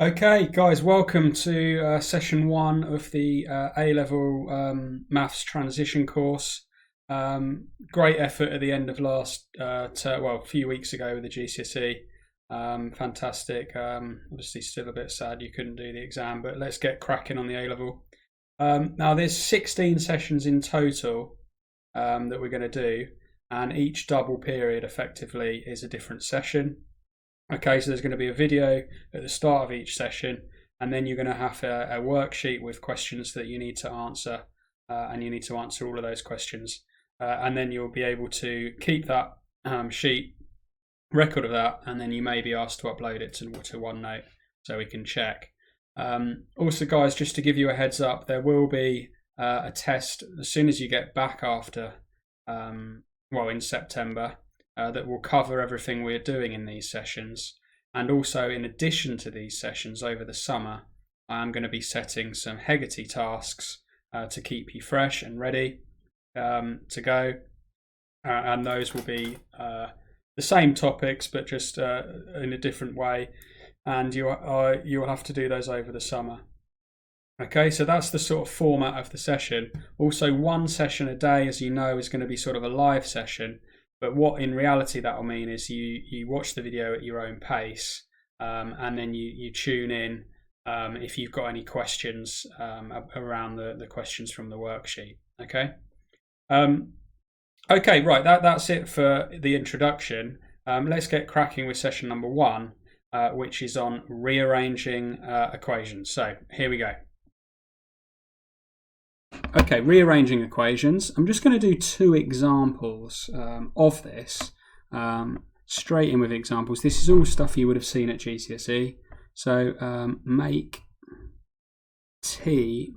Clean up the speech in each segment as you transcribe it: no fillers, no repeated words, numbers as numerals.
Okay, guys, welcome to session one of the A-level maths transition course. Great effort at the end of a few weeks ago with the GCSE. Fantastic. Obviously, still a bit sad you couldn't do the exam, but let's get cracking on the A-level. Now, there's 16 sessions in total that we're going to do, and each double period effectively is a different session. Okay, so there's going to be a video at the start of each session, and then you're going to have a worksheet with questions that you need to answer, and you need to answer all of those questions. And then you'll be able to keep that sheet, record of that, and then you may be asked to upload it to OneNote so we can check. Also, guys, just to give you a heads up, there will be a test as soon as you get back after, in September. That will cover everything we're doing in these sessions. And also, in addition to these sessions over the summer, I am going to be setting some Hegarty tasks to keep you fresh and ready to go. And those will be the same topics, but just in a different way. And you'll have to do those over the summer. Okay, so that's the sort of format of the session. Also, one session a day, as you know, is going to be sort of a live session. But what in reality that will mean is you watch the video at your own pace, and then you tune in if you've got any questions around the questions from the worksheet. Okay. Okay, right. That's it for the introduction. Let's get cracking with session number one, which is on rearranging equations. So here we go. Okay, rearranging equations. I'm just going to do two examples of this, straight in with examples. This is all stuff you would have seen at GCSE. So make T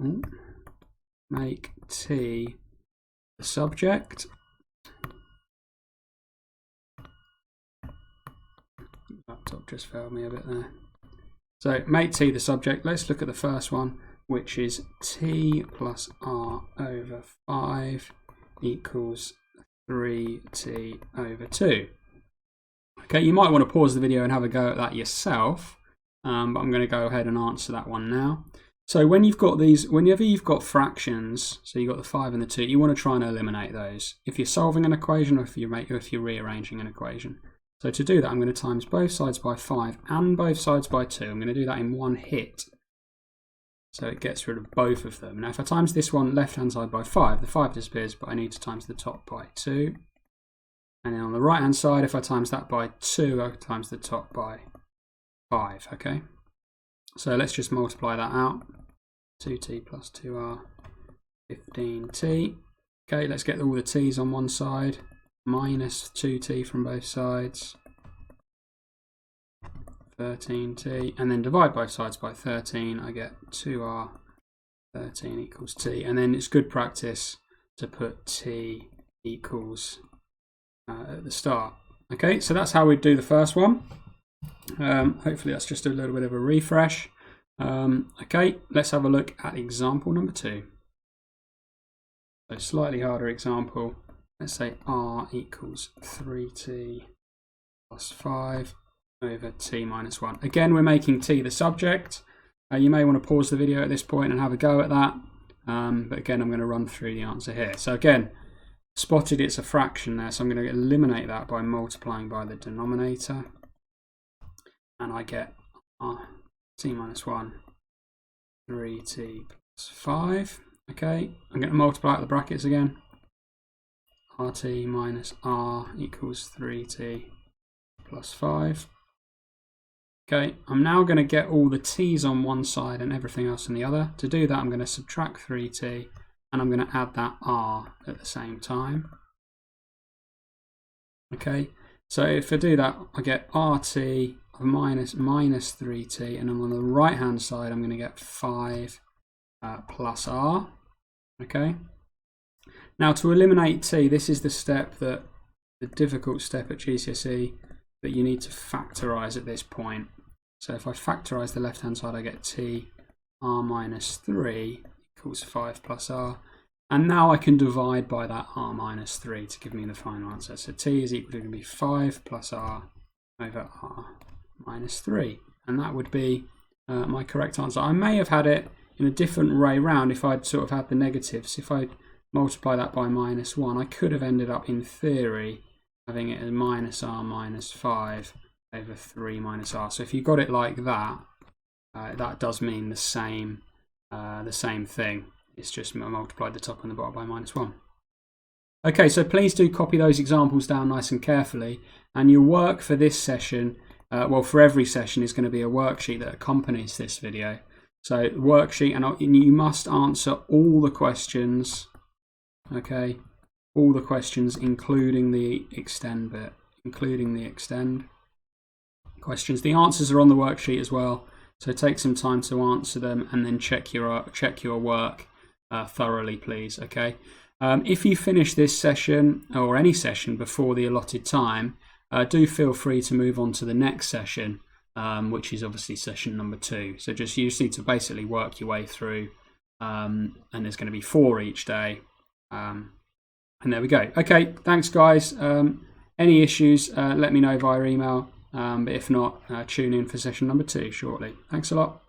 the subject. Laptop just failed me a bit there. So make T the subject. Let's look at the first one, which is t plus r over 5 equals 3t over 2. Okay, you might want to pause the video and have a go at that yourself, but I'm going to go ahead and answer that one now. So when you've got these, whenever you've got fractions, so you've got the 5 and the 2, you want to try and eliminate those if you're solving an equation or if you're rearranging an equation. So to do that, I'm going to times both sides by 5 and both sides by 2. I'm going to do that in one hit. So it gets rid of both of them. Now if I times this one left-hand side by 5, the 5 disappears, but I need to times the top by 2. And then on the right-hand side, if I times that by 2, I times the top by 5, okay? So let's just multiply that out. 2t plus 2r, 15t. Okay, let's get all the t's on one side. Minus 2t from both sides. 13t, and then divide both sides by 13, I get 2r 13 equals t, and then it's good practice to put t equals at the start. Okay, so that's how we do the first one. Hopefully that's just a little bit of a refresh. Okay, let's have a look at example number 2. So slightly harder example. Let's say r equals 3t plus 5 over t minus 1. Again, we're making t the subject. You may want to pause the video at this point and have a go at that. But again, I'm going to run through the answer here. So again, spotted it's a fraction there, so I'm going to eliminate that by multiplying by the denominator. And I get t minus 1, 3t plus 5. Okay, I'm going to multiply out the brackets again. rt minus r equals 3t plus 5. Okay, I'm now going to get all the t's on one side and everything else on the other. To do that, I'm going to subtract 3t and I'm going to add that r at the same time. Okay, so if I do that, I get rt of minus 3t, and on the right hand side, I'm going to get 5 plus r. Okay, now to eliminate t, this is the difficult step at GCSE that you need to factorise at this point. So if I factorise the left-hand side, I get t r minus 3 equals 5 plus r. And now I can divide by that r minus 3 to give me the final answer. So t is equal to be 5 plus r over r minus 3. And that would be my correct answer. I may have had it in a different way round if I'd sort of had the negatives. If I multiply that by -1, I could have ended up, in theory, having it as -r minus 5 over 3 minus r. So if you got it like that, that does mean the same thing. It's just multiplied the top and the bottom by -1. Okay, so please do copy those examples down nice and carefully. And your work for this session, well, for every session, is going to be a worksheet that accompanies this video. So worksheet, and you must answer all the questions. Okay, all the questions, including the extend bit, including the extend questions. The answers are on the worksheet as well, so take some time to answer them and then check your work thoroughly, please. Okay, if you finish this session or any session before the allotted time, do feel free to move on to the next session, which is obviously session number 2. So you just need to basically work your way through, and there's going to be 4 each day. And there we go. Okay, thanks guys. Any issues, let me know via email. But if not, tune in for session number 2 shortly. Thanks a lot.